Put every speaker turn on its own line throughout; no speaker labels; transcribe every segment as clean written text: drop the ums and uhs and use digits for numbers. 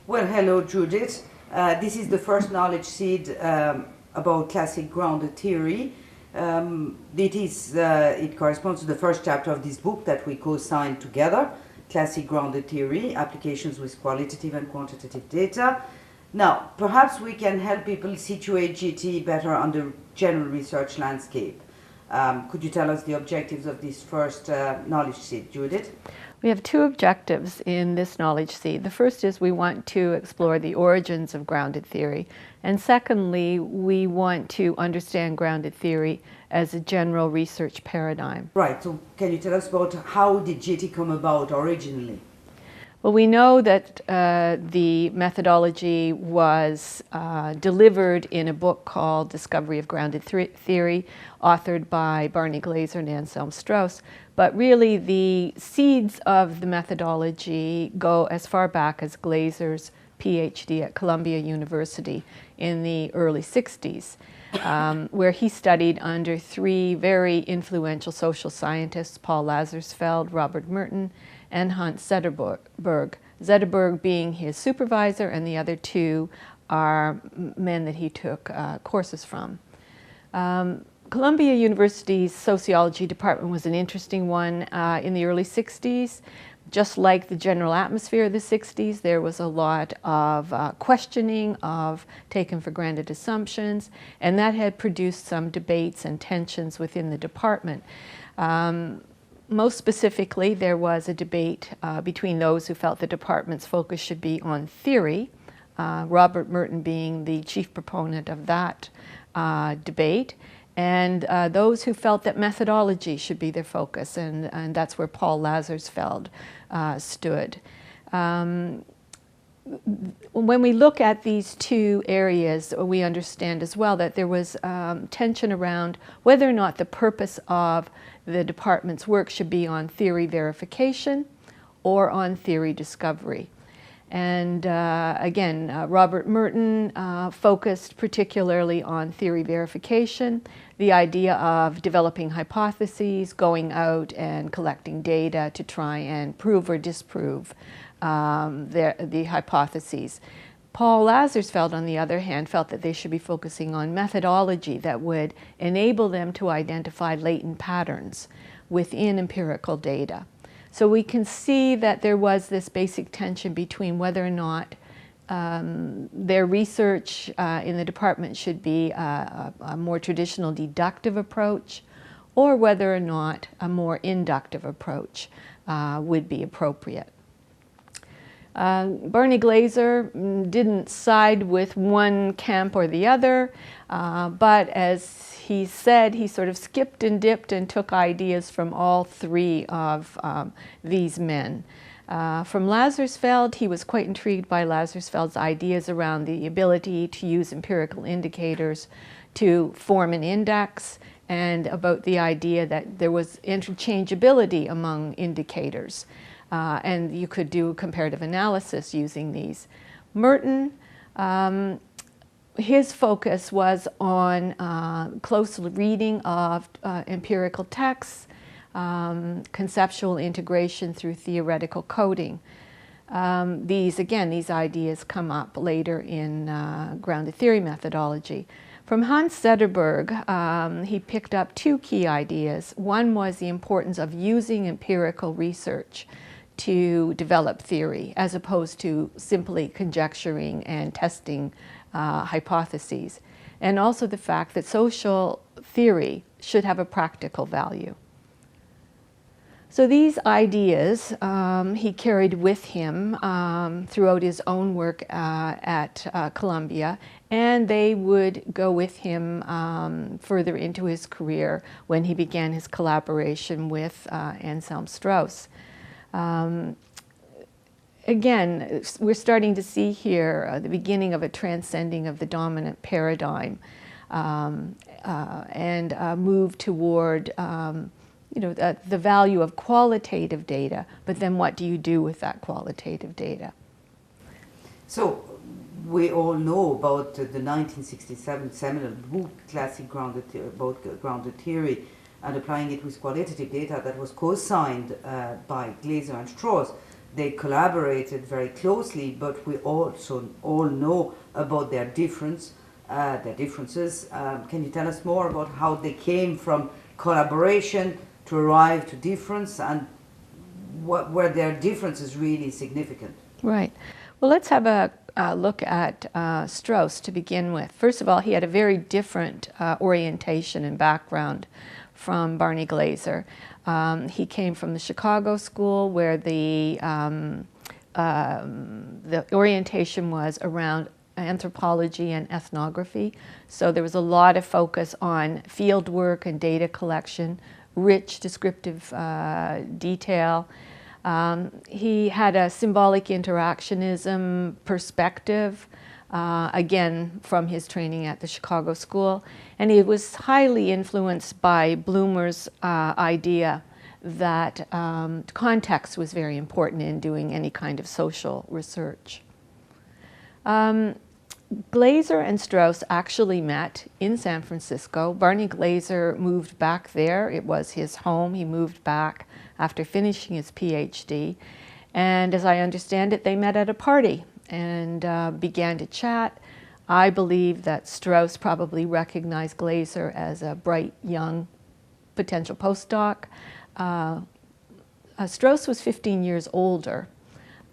Well, hello, Judith. This is the first knowledge seed about classic grounded theory. It corresponds to the first chapter of this book that we co-signed together, Classic Grounded Theory, Applications with Qualitative and Quantitative Data. Now, perhaps we can help people situate GT better on the general research landscape. Could you tell us the objectives of this first knowledge seed, Judith?
We have two objectives in this knowledge seed. The first is we want to explore the origins of grounded theory. And secondly, we want to understand grounded theory as a general research paradigm.
Right, so can you tell us about how did GT come about originally?
Well, we know that the methodology was delivered in a book called Discovery of Grounded Theory, authored by Barney Glaser and Anselm Strauss. But really, the seeds of the methodology go as far back as Glaser's PhD at Columbia University in the early 60s, where he studied under three very influential social scientists, Paul Lazarsfeld, Robert Merton, and Hans Zetterberg. Zetterberg being his supervisor, and the other two are men that he took courses from. Columbia University's sociology department was an interesting one in the early 60s. Just like the general atmosphere of the 60s, there was a lot of questioning of taken for granted assumptions, and that had produced some debates and tensions within the department. Most specifically, there was a debate between those who felt the department's focus should be on theory, Robert Merton being the chief proponent of that debate, and those who felt that methodology should be their focus, and that's where Paul Lazarsfeld stood. When we look at these two areas, we understand as well that there was tension around whether or not the purpose of the department's work should be on theory verification or on theory discovery. And again, Robert Merton focused particularly on theory verification, the idea of developing hypotheses, going out and collecting data to try and prove or disprove the hypotheses. Paul Lazarsfeld, on the other hand, felt that they should be focusing on methodology that would enable them to identify latent patterns within empirical data. So we can see that there was this basic tension between whether or not their research in the department should be a more traditional deductive approach, or whether or not a more inductive approach would be appropriate. Barney Glaser didn't side with one camp or the other, but as he said, he sort of skipped and dipped and took ideas from all three of these men. From Lazarsfeld, he was quite intrigued by Lazarsfeld's ideas around the ability to use empirical indicators to form an index, and about the idea that there was interchangeability among indicators. And you could do comparative analysis using these. Merton, his focus was on close reading of empirical texts, conceptual integration through theoretical coding. These ideas come up later in grounded theory methodology. From Hans Zetterberg, he picked up two key ideas. One was the importance of using empirical research to develop theory, as opposed to simply conjecturing and testing hypotheses. And also the fact that social theory should have a practical value. So these ideas he carried with him throughout his own work at Columbia, and they would go with him further into his career when he began his collaboration with Anselm Strauss. Again, we're starting to see here the beginning of a transcending of the dominant paradigm and move toward the value of qualitative data, but then what do you do with that qualitative data?
So we all know about the 1967 seminal book, Classic Grounded Theory, and applying it with qualitative data that was co-signed by Glaser and Strauss. they collaborated very closely, but we also all know about their differences. Can you tell us more about how they came from collaboration to arrive to difference, and were their differences really significant?
Right. Well, let's have a look at Strauss to begin with. First of all, he had a very different orientation and background from Barney Glaser. He came from the Chicago School, where the orientation was around anthropology and ethnography. So there was a lot of focus on field work and data collection, rich descriptive detail. He had a symbolic interactionism perspective, again from his training at the Chicago School, and he was highly influenced by Bloomer's idea that context was very important in doing any kind of social research. Glaser and Strauss actually met in San Francisco. Barney Glaser moved back there. It was his home. He moved back after finishing his PhD. And as I understand it, they met at a party and began to chat. I believe that Strauss probably recognized Glaser as a bright, young potential postdoc. Strauss was 15 years older.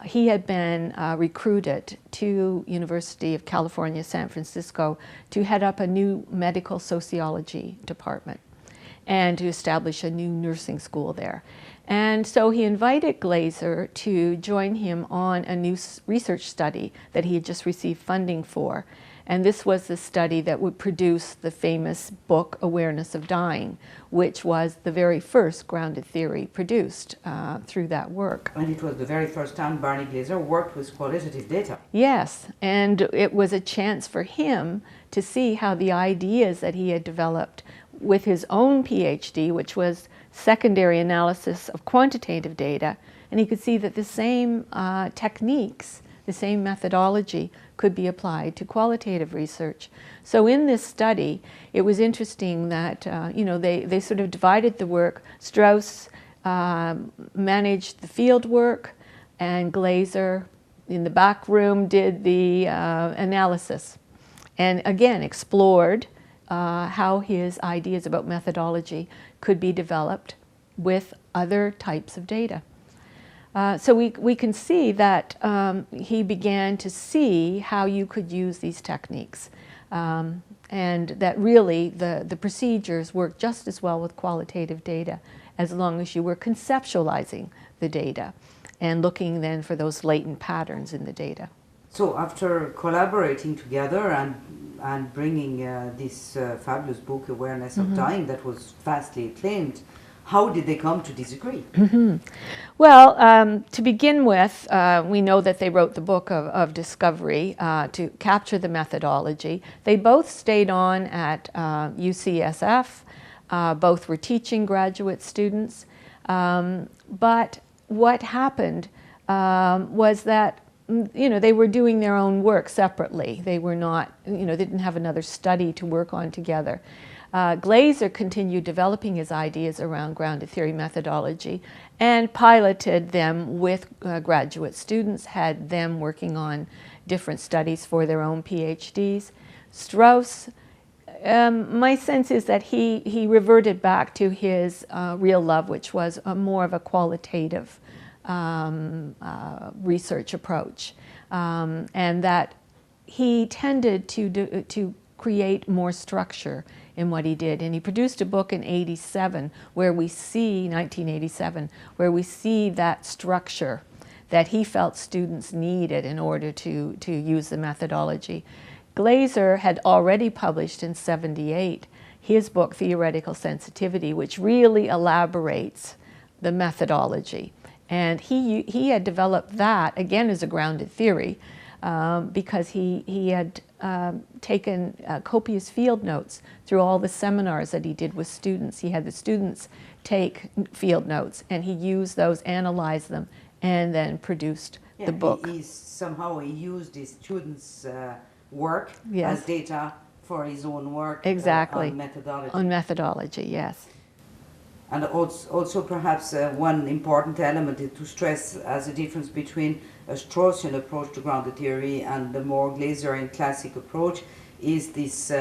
He had been recruited to University of California, San Francisco to head up a new medical sociology department and to establish a new nursing school there. And so he invited Glaser to join him on a new research study that he had just received funding for. And this was the study that would produce the famous book, Awareness of Dying, which was the very first grounded theory produced through that work.
And it was the very first time Barney Glaser worked with qualitative data.
Yes, and it was a chance for him to see how the ideas that he had developed with his own PhD, which was secondary analysis of quantitative data, and he could see that the same techniques, the same methodology could be applied to qualitative research. So in this study, it was interesting that they sort of divided the work. Strauss managed the field work, and Glaser in the back room did the analysis, and again explored how his ideas about methodology could be developed with other types of data. So we can see that he began to see how you could use these techniques, and that really the procedures work just as well with qualitative data as long as you were conceptualizing the data and looking then for those latent patterns in the data.
So after collaborating together and bringing this fabulous book, Awareness of Dying, that was vastly acclaimed, how did they come to disagree?
Well, to begin with, we know that they wrote the book of discovery to capture the methodology. They both stayed on at UCSF. Both were teaching graduate students. But what happened was that they were doing their own work separately. They were not, they didn't have another study to work on together. Glaser continued developing his ideas around grounded theory methodology and piloted them with graduate students, had them working on different studies for their own PhDs. Strauss, my sense is that he reverted back to his real love, which was more of a qualitative research approach, and that he tended to create more structure in what he did. And he produced a book in 1987 where we see that structure that he felt students needed in order to use the methodology. Glaser had already published in 1978 his book, Theoretical Sensitivity, which really elaborates the methodology. And he had developed that, again, as a grounded theory, because he had taken copious field notes through all the seminars that he did with students. He had the students take field notes, and he used those, analyzed them, and then produced the book.
He used his students' work
Yes.
as data for his own work.
Exactly.
On methodology.
On methodology, yes.
And also perhaps one important element is to stress as a difference between a Straussian approach to grounded theory and the more Glazerian classic approach is this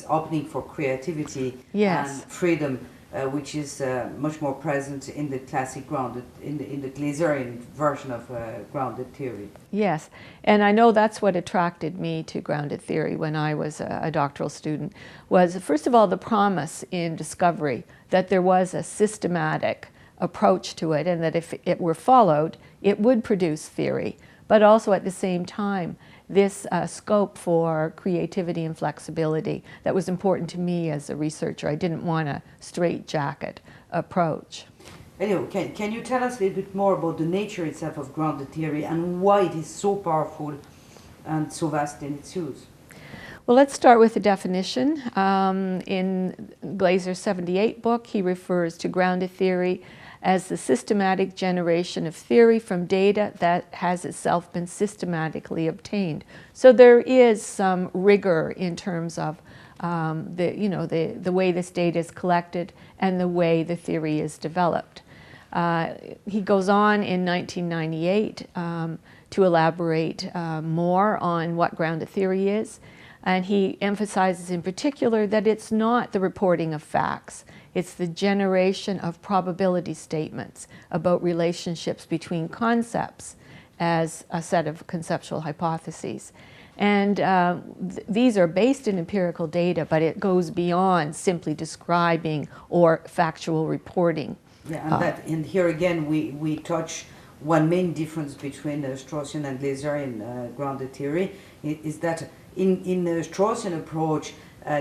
opening for creativity
Yes.
and freedom, which is much more present in the classic grounded, in the Glazerian version of grounded theory.
Yes, and I know that's what attracted me to grounded theory when I was a doctoral student, was first of all the promise in discovery that there was a systematic approach to it and that if it were followed, it would produce theory, but also at the same time this scope for creativity and flexibility that was important to me as a researcher. I didn't want a straitjacket approach.
Anyway, can you tell us a little bit more about the nature itself of grounded theory and why it is so powerful and so vast in its use?
Well, let's start with the definition. In Glazer's 78 book, he refers to grounded theory as the systematic generation of theory from data that has itself been systematically obtained. So there is some rigor in terms of the way this data is collected and the way the theory is developed. He goes on in 1998 to elaborate more on what grounded theory is, and he emphasizes in particular that it's not the reporting of facts, it's the generation of probability statements about relationships between concepts as a set of conceptual hypotheses. And these are based in empirical data, but it goes beyond simply describing or factual reporting.
Yeah, and here again we touch one main difference between Straussian and Glazerian grounded theory is that in the Straussian approach,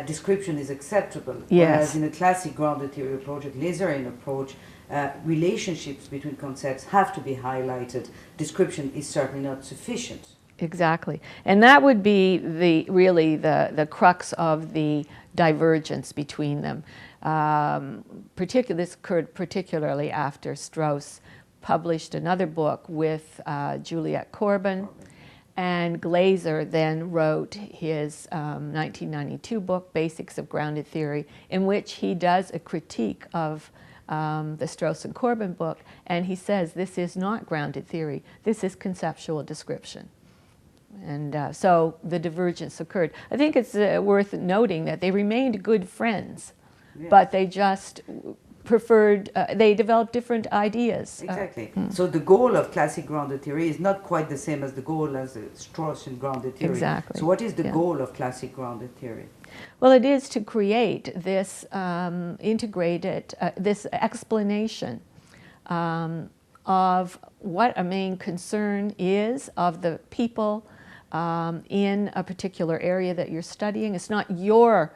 description is acceptable,
yes.
Whereas in a classic grounded theory approach, a Glazerian approach, relationships between concepts have to be highlighted. Description is certainly not sufficient.
Exactly, and that would be really the crux of the divergence between them. This occurred particularly after Strauss published another book with Juliette Corbin, and Glaser then wrote his 1992 book, Basics of Grounded Theory, in which he does a critique of the Strauss and Corbin book, and he says this is not grounded theory, this is conceptual description. And so the divergence occurred. I think it's worth noting that they remained good friends, yes. But they just preferred, they developed different ideas.
Exactly. So the goal of classic grounded theory is not quite the same as the goal as the Straussian grounded theory.
Exactly.
So what is the goal of classic grounded theory?
Well, it is to create this integrated, this explanation of what a main concern is of the people in a particular area that you're studying. It's not your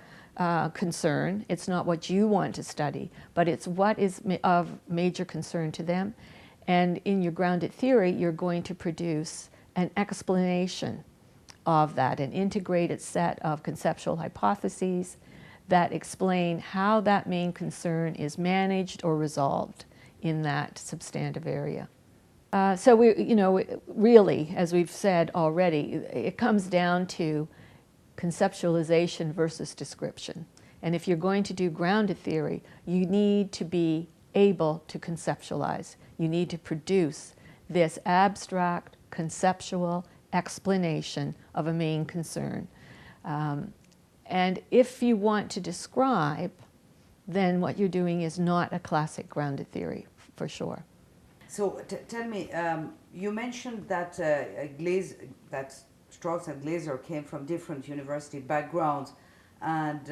concern, it's not what you want to study, but it's what is of major concern to them. And in your grounded theory, you're going to produce an explanation of that, an integrated set of conceptual hypotheses that explain how that main concern is managed or resolved in that substantive area. So really, as we've said already, it comes down to conceptualization versus description. And if you're going to do grounded theory, you need to be able to conceptualize. You need to produce this abstract, conceptual explanation of a main concern. And if you want to describe, then what you're doing is not a classic grounded theory, for sure.
So tell me, you mentioned that Strauss and Glaser came from different university backgrounds, and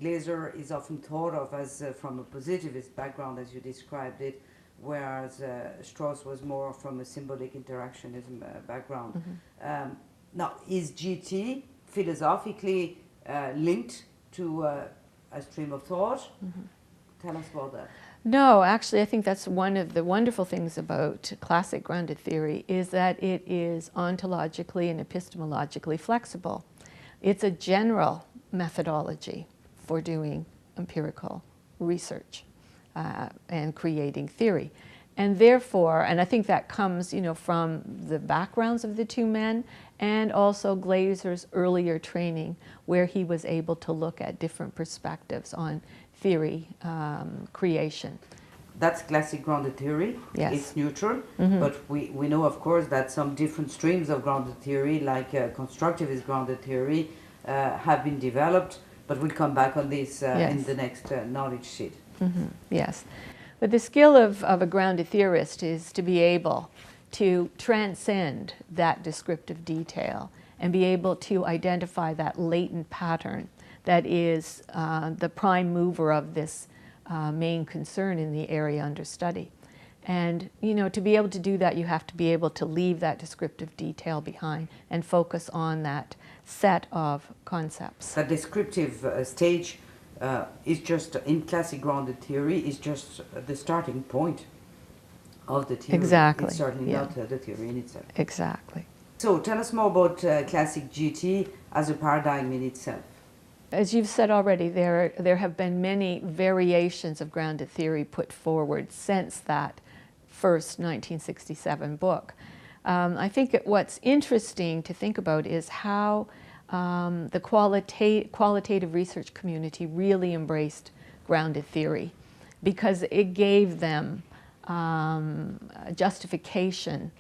Glaser is often thought of as from a positivist background, as you described it, whereas Strauss was more from a symbolic interactionism background. Mm-hmm. Now, is GT philosophically linked to a stream of thought? Mm-hmm. Tell us about that.
No, actually, I think that's one of the wonderful things about classic grounded theory is that it is ontologically and epistemologically flexible. It's a general methodology for doing empirical research and creating theory. And therefore, and I think that comes, from the backgrounds of the two men and also Glazer's earlier training, where he was able to look at different perspectives on theory creation.
That's classic grounded theory.
Yes.
It's neutral, but we know, of course, that some different streams of grounded theory, like constructivist grounded theory, have been developed, but we'll come back on this in the next knowledge sheet.
Yes. But the skill of a grounded theorist is to be able to transcend that descriptive detail and be able to identify that latent pattern that is the prime mover of this main concern in the area under study. And, you know, to be able to do that, you have to be able to leave that descriptive detail behind and focus on that set of concepts.
That descriptive stage is just, in classic grounded theory, is just the starting point of the theory.
Exactly.
It's certainly not the theory in itself.
Exactly.
So tell us more about classic GT as a paradigm in itself.
As you've said already, there have been many variations of grounded theory put forward since that first 1967 book. I think what's interesting to think about is how the qualitative research community really embraced grounded theory, because it gave them justification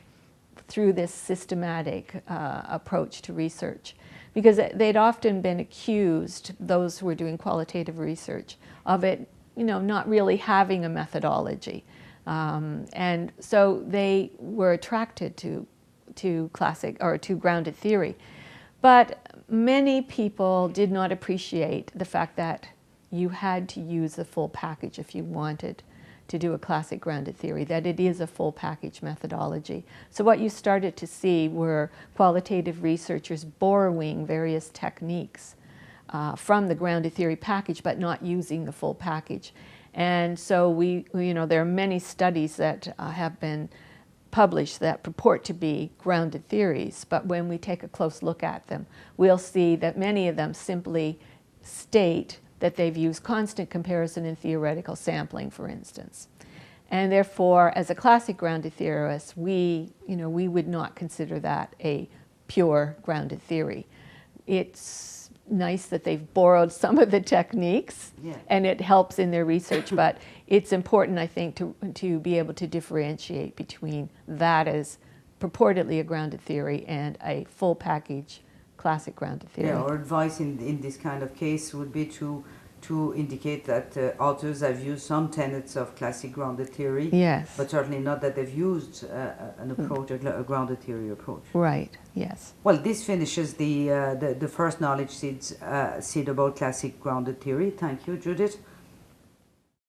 through this systematic approach to research. Because they'd often been accused, those who were doing qualitative research, of it, you know, not really having a methodology. And so they were attracted to classic or to grounded theory. But many people did not appreciate the fact that you had to use the full package if you wanted to do a classic grounded theory, that it is a full package methodology. So what you started to see were qualitative researchers borrowing various techniques from the grounded theory package, but not using the full package. And so you know, there are many studies that have been published that purport to be grounded theories, but when we take a close look at them, we'll see that many of them simply state that they've used constant comparison and theoretical sampling, for instance. And therefore, as a classic grounded theorist, we would not consider that a pure grounded theory. It's nice that they've borrowed some of the techniques, and it helps in their research, but it's important, I think, to be able to differentiate between that as purportedly a grounded theory and a full package classic grounded theory.
Yeah, our advice in this kind of case would be to indicate that authors have used some tenets of classic grounded theory,
yes,
but certainly not that they've used an approach, a grounded theory approach.
Right, yes.
Well, this finishes the first knowledge seed about classic grounded theory. Thank you, Judith.